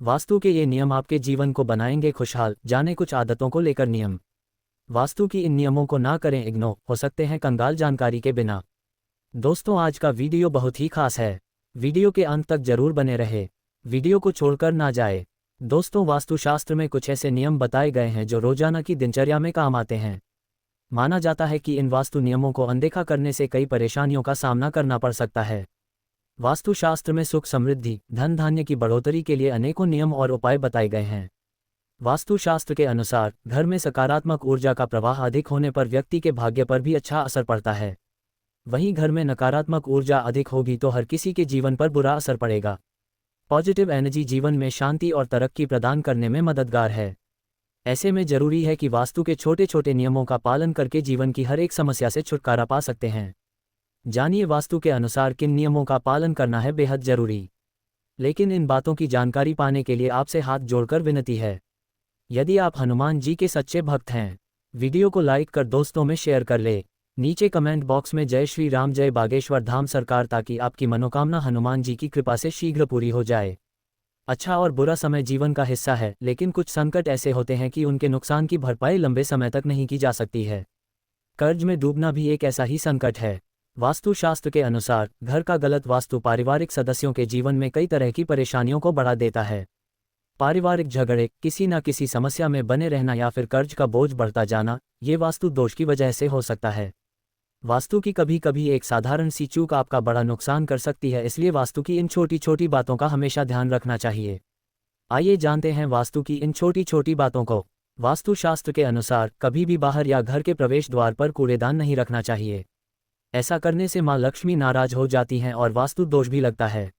वास्तु के ये नियम आपके जीवन को बनाएंगे खुशहाल। जाने कुछ आदतों को लेकर नियम। वास्तु की इन नियमों को ना करें इग्नोर, हो सकते हैं कंगाल जानकारी के बिना। दोस्तों, आज का वीडियो बहुत ही खास है। वीडियो के अंत तक जरूर बने रहे, वीडियो को छोड़कर ना जाए। दोस्तों, वास्तुशास्त्र में कुछ ऐसे नियम बताए गए हैं जो रोजाना की दिनचर्या में काम आते हैं। माना जाता है कि इन वास्तु नियमों को अनदेखा करने से कई परेशानियों का सामना करना पड़ सकता है। वास्तुशास्त्र में सुख समृद्धि, धन धान्य की बढ़ोतरी के लिए अनेकों नियम और उपाय बताए गए हैं। वास्तुशास्त्र के अनुसार घर में सकारात्मक ऊर्जा का प्रवाह अधिक होने पर व्यक्ति के भाग्य पर भी अच्छा असर पड़ता है। वहीं घर में नकारात्मक ऊर्जा अधिक होगी तो हर किसी के जीवन पर बुरा असर पड़ेगा। पॉजिटिव एनर्जी जीवन में शांति और तरक्की प्रदान करने में मददगार है। ऐसे में जरूरी है कि वास्तु के छोटे छोटे नियमों का पालन करके जीवन की हर एक समस्या से छुटकारा पा सकते हैं। जानिए वास्तु के अनुसार किन नियमों का पालन करना है बेहद जरूरी। लेकिन इन बातों की जानकारी पाने के लिए आपसे हाथ जोड़कर विनती है, यदि आप हनुमान जी के सच्चे भक्त हैं, वीडियो को लाइक कर दोस्तों में शेयर कर ले। नीचे कमेंट बॉक्स में जय श्री राम, जय बागेश्वर धाम सरकार, ताकि आपकी मनोकामना हनुमान जी की कृपा से शीघ्र पूरी हो जाए। अच्छा और बुरा समय जीवन का हिस्सा है, लेकिन कुछ संकट ऐसे होते हैं कि उनके नुकसान की भरपाई लंबे समय तक नहीं की जा सकती है। कर्ज में डूबना भी एक ऐसा ही संकट है। वास्तुशास्त्र के अनुसार घर का गलत वास्तु पारिवारिक सदस्यों के जीवन में कई तरह की परेशानियों को बढ़ा देता है। पारिवारिक झगड़े, किसी न किसी समस्या में बने रहना या फिर कर्ज का बोझ बढ़ता जाना, ये वास्तु दोष की वजह से हो सकता है। वास्तु की कभी कभी एक साधारण सी चूक आपका बड़ा नुकसान कर सकती है, इसलिए वास्तु की इन छोटी छोटी बातों का हमेशा ध्यान रखना चाहिए। आइए जानते हैं वास्तु की इन छोटी छोटी बातों को। वास्तुशास्त्र के अनुसार कभी भी बाहर या घर के प्रवेश द्वार पर कूड़ेदान नहीं रखना चाहिए। ऐसा करने से माँ लक्ष्मी नाराज हो जाती हैं और वास्तु दोष भी लगता है।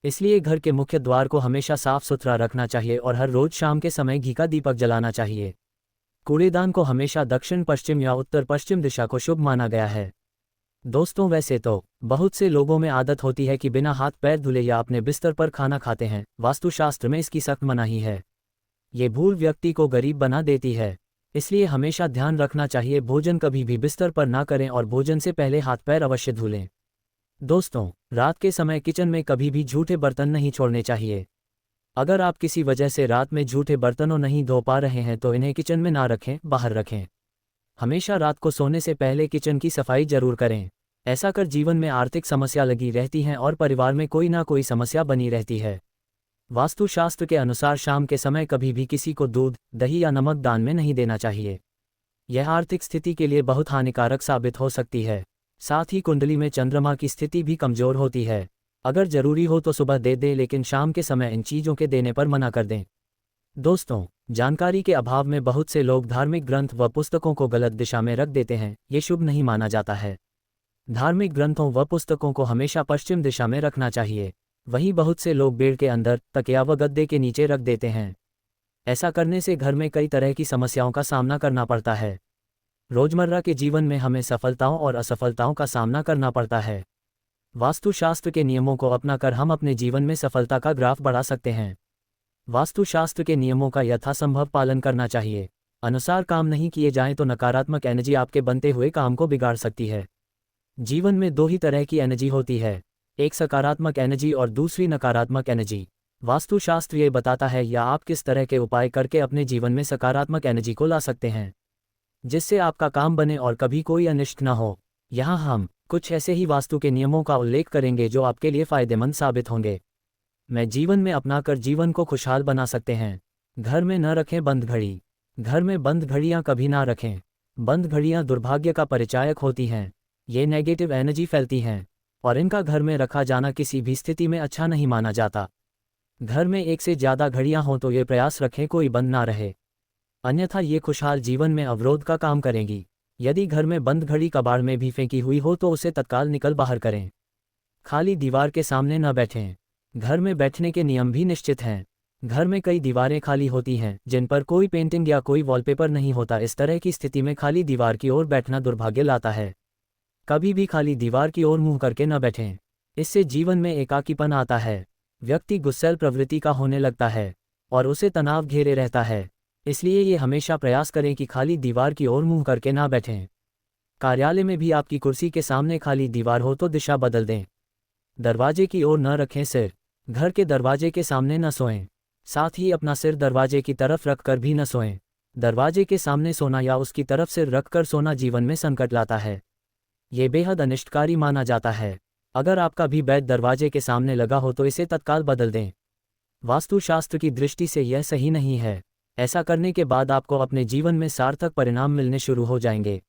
इसलिए घर के मुख्य द्वार को हमेशा साफ सुथरा रखना चाहिए और हर रोज शाम के समय घी का दीपक जलाना चाहिए। कूड़ेदान को हमेशा दक्षिण पश्चिम या उत्तर पश्चिम दिशा को शुभ माना गया है। दोस्तों, वैसे तो बहुत से लोगों में आदत होती है कि बिना हाथ पैर धुले या अपने बिस्तर पर खाना खाते हैं। वास्तुशास्त्र में इसकी सख्त मनाही है। ये भूल व्यक्ति को गरीब बना देती है। इसलिए हमेशा ध्यान रखना चाहिए भोजन कभी भी बिस्तर पर ना करें और भोजन से पहले हाथ पैर अवश्य धुलें। दोस्तों, रात के समय किचन में कभी भी झूठे बर्तन नहीं छोड़ने चाहिए। अगर आप किसी वजह से रात में झूठे बर्तनों नहीं धो पा रहे हैं तो इन्हें किचन में ना रखें, बाहर रखें। हमेशा रात को सोने से पहले किचन की सफाई जरूर करें। ऐसा कर जीवन में आर्थिक समस्या लगी रहती हैं और परिवार में कोई ना कोई समस्या बनी रहती है। वास्तुशास्त्र के अनुसार शाम के समय कभी भी किसी को दूध, दही या नमक दान में नहीं देना चाहिए। यह आर्थिक स्थिति के लिए बहुत हानिकारक साबित हो सकती है। साथ ही कुंडली में चंद्रमा की स्थिति भी कमजोर होती है। अगर जरूरी हो तो सुबह दे दें, लेकिन शाम के समय इन चीजों के देने पर मना कर दें। दोस्तों, जानकारी के अभाव में बहुत से लोग धार्मिक ग्रंथ व पुस्तकों को गलत दिशा में रख देते हैं। ये शुभ नहीं माना जाता है। धार्मिक ग्रंथों व पुस्तकों को हमेशा पश्चिम दिशा में रखना चाहिए। वहीं बहुत से लोग बेड के अंदर, तकिया व गद्दे के नीचे रख देते हैं। ऐसा करने से घर में कई तरह की समस्याओं का सामना करना पड़ता है। रोजमर्रा के जीवन में हमें सफलताओं और असफलताओं का सामना करना पड़ता है। वास्तुशास्त्र के नियमों को अपनाकर हम अपने जीवन में सफलता का ग्राफ बढ़ा सकते हैं। वास्तुशास्त्र के नियमों का यथासंभव पालन करना चाहिए। अनुसार काम नहीं किए जाएं तो नकारात्मक एनर्जी आपके बनते हुए काम को बिगाड़ सकती है। जीवन में दो ही तरह की एनर्जी होती है, एक सकारात्मक एनर्जी और दूसरी नकारात्मक एनर्जी। वास्तुशास्त्र ये बताता है या आप किस तरह के उपाय करके अपने जीवन में सकारात्मक एनर्जी को ला सकते हैं, जिससे आपका काम बने और कभी कोई अनिष्ट न हो। यहाँ हम कुछ ऐसे ही वास्तु के नियमों का उल्लेख करेंगे जो आपके लिए फायदेमंद साबित होंगे। मैं जीवन में अपनाकर जीवन को खुशहाल बना सकते हैं। घर में न रखें बंद घड़ी। घर में बंद घड़ियाँ कभी ना रखें। बंद घड़ियाँ दुर्भाग्य का परिचायक होती हैं। ये नेगेटिव एनर्जी फैलती हैं और इनका घर में रखा जाना किसी भी स्थिति में अच्छा नहीं माना जाता। घर में एक से ज़्यादा घड़ियां हों तो ये प्रयास रखें कोई बंद ना रहे, अन्यथा ये खुशहाल जीवन में अवरोध का काम करेंगी। यदि घर में बंद घड़ी कबाड़ में भी फेंकी हुई हो तो उसे तत्काल निकल बाहर करें। खाली दीवार के सामने न बैठें। घर में बैठने के नियम भी निश्चित हैं। घर में कई दीवारें खाली होती हैं जिन पर कोई पेंटिंग या कोई वॉलपेपर नहीं होता। इस तरह की स्थिति में खाली दीवार की ओर बैठना दुर्भाग्य लाता है। कभी भी खाली दीवार की ओर मुंह करके न बैठें। इससे जीवन में एकाकीपन आता है। व्यक्ति गुस्सैल प्रवृत्ति का होने लगता है और उसे तनाव घेरे रहता है। इसलिए ये हमेशा प्रयास करें कि खाली दीवार की ओर मुंह करके ना बैठें। कार्यालय में भी आपकी कुर्सी के सामने खाली दीवार हो तो दिशा बदल दें। दरवाजे की ओर न रखें सिर। घर के दरवाजे के सामने न सोएं। साथ ही अपना सिर दरवाजे की तरफ रखकर भी न सोएं। दरवाजे के सामने सोना या उसकी तरफ सिर रखकर सोना जीवन में संकट लाता है। ये बेहद अनिष्टकारी माना जाता है। अगर आपका भी बेड दरवाजे के सामने लगा हो तो इसे तत्काल बदल दें। वास्तुशास्त्र की दृष्टि से यह सही नहीं है। ऐसा करने के बाद आपको अपने जीवन में सार्थक परिणाम मिलने शुरू हो जाएंगे।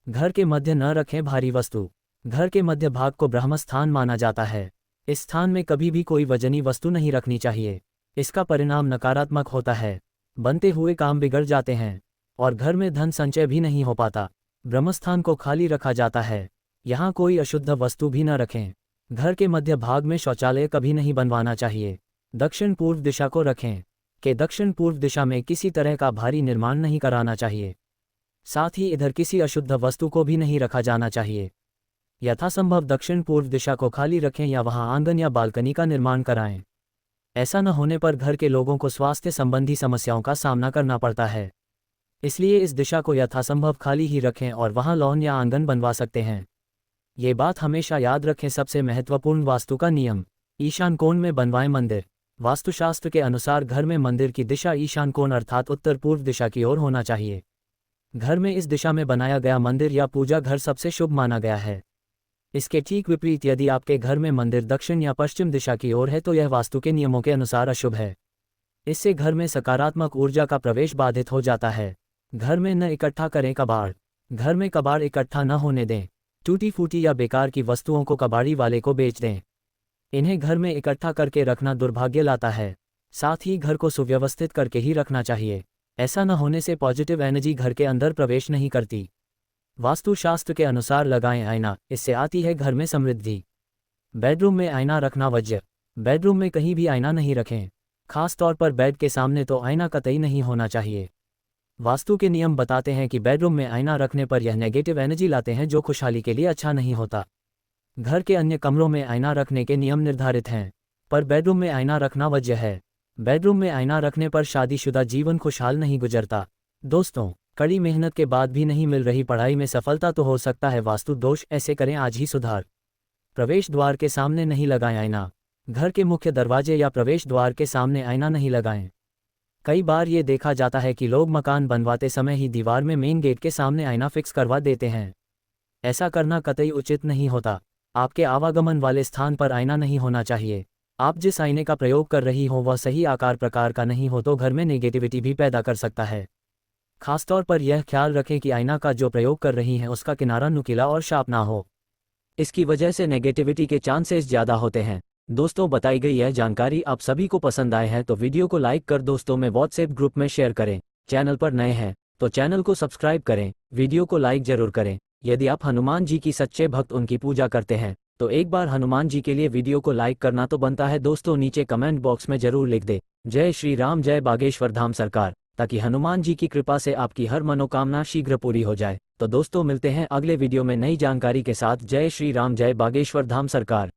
घर के मध्य न रखें भारी वस्तु। घर के मध्य भाग को ब्रह्मस्थान माना जाता है। इस स्थान में कभी भी कोई वजनी वस्तु नहीं रखनी चाहिए। इसका परिणाम नकारात्मक होता है। बनते हुए काम बिगड़ जाते हैं और घर में धन संचय भी नहीं हो पाता। ब्रह्मस्थान को खाली रखा जाता है। यहाँ कोई अशुद्ध वस्तु भी न रखें। घर के मध्य भाग में शौचालय कभी नहीं बनवाना चाहिए। दक्षिण पूर्व दिशा को रखें कि दक्षिण पूर्व दिशा में किसी तरह का भारी निर्माण नहीं कराना चाहिए। साथ ही इधर किसी अशुद्ध वस्तु को भी नहीं रखा जाना चाहिए। यथासंभव दक्षिण पूर्व दिशा को खाली रखें या वहां आंगन या बालकनी का निर्माण कराएं। ऐसा न होने पर घर के लोगों को स्वास्थ्य संबंधी समस्याओं का सामना करना पड़ता है। इसलिए इस दिशा को यथासंभव खाली ही रखें और वहां लॉन या आंगन बनवा सकते हैं। ये बात हमेशा याद रखें। सबसे महत्वपूर्ण वास्तु का नियम, ईशान कोण में बनवाएं मंदिर। वास्तुशास्त्र के अनुसार घर में मंदिर की दिशा ईशान कोण अर्थात उत्तर पूर्व दिशा की ओर होना चाहिए। घर में इस दिशा में बनाया गया मंदिर या पूजा घर सबसे शुभ माना गया है। इसके ठीक विपरीत यदि आपके घर में मंदिर दक्षिण या पश्चिम दिशा की ओर है तो यह वास्तु के नियमों के अनुसार अशुभ है। इससे घर में सकारात्मक ऊर्जा का प्रवेश बाधित हो जाता है। घर में न इकट्ठा करें कबाड़। घर में कबाड़ इकट्ठा न होने दें। टूटी फूटी या बेकार की वस्तुओं को कबाड़ी वाले को बेच दें। इन्हें घर में इकट्ठा करके रखना दुर्भाग्य लाता है। साथ ही घर को सुव्यवस्थित करके ही रखना चाहिए। ऐसा न होने से पॉजिटिव एनर्जी घर के अंदर प्रवेश नहीं करती। वास्तुशास्त्र के अनुसार लगाएं आईना, इससे आती है घर में समृद्धि। बेडरूम में आईना रखना वर्ज्य। बेडरूम में कहीं भी आईना नहीं रखें। खास तौर पर बेड के सामने तो आईना कतई नहीं होना चाहिए। वास्तु के नियम बताते हैं कि बेडरूम में आईना रखने पर यह नेगेटिव एनर्जी लाते हैं जो खुशहाली के लिए अच्छा नहीं होता। घर के अन्य कमरों में आईना रखने के नियम निर्धारित हैं, पर बेडरूम में आईना रखना वर्ज्य है। बेडरूम में आईना रखने पर शादीशुदा जीवन खुशहाल नहीं गुजरता। दोस्तों, कड़ी मेहनत के बाद भी नहीं मिल रही पढ़ाई में सफलता तो हो सकता है वास्तु दोष। ऐसे करें आज ही सुधार। प्रवेश द्वार के सामने नहीं लगाएं आईना। घर के मुख्य दरवाजे या प्रवेश द्वार के सामने आईना नहीं लगाएं। कई बार ये देखा जाता है कि लोग मकान बनवाते समय ही दीवार में मेन गेट के सामने आईना फिक्स करवा देते हैं। ऐसा करना कतई उचित नहीं होता। आपके आवागमन वाले स्थान पर आईना नहीं होना चाहिए। आप जिस आईने का प्रयोग कर रही हो वह सही आकार प्रकार का नहीं हो तो घर में नेगेटिविटी भी पैदा कर सकता है। खासतौर पर यह ख्याल रखें कि आईना का जो प्रयोग कर रही हैं उसका किनारा नुकीला और शार्प ना हो। इसकी वजह से नेगेटिविटी के चांसेस ज़्यादा होते हैं। दोस्तों, बताई गई यह जानकारी आप सभी को पसंद आए हैं तो वीडियो को लाइक कर दोस्तों में व्हाट्सएप ग्रुप में शेयर करें। चैनल पर नए हैं तो चैनल को सब्सक्राइब करें। वीडियो को लाइक जरूर करें। यदि आप हनुमान जी की सच्चे भक्त उनकी पूजा करते हैं तो एक बार हनुमान जी के लिए वीडियो को लाइक करना तो बनता है। दोस्तों, नीचे कमेंट बॉक्स में जरूर लिख दे जय श्री राम, जय बागेश्वर धाम सरकार, ताकि हनुमान जी की कृपा से आपकी हर मनोकामना शीघ्र पूरी हो जाए। तो दोस्तों, मिलते हैं अगले वीडियो में नई जानकारी के साथ। जय श्री राम, जय बागेश्वर धाम सरकार।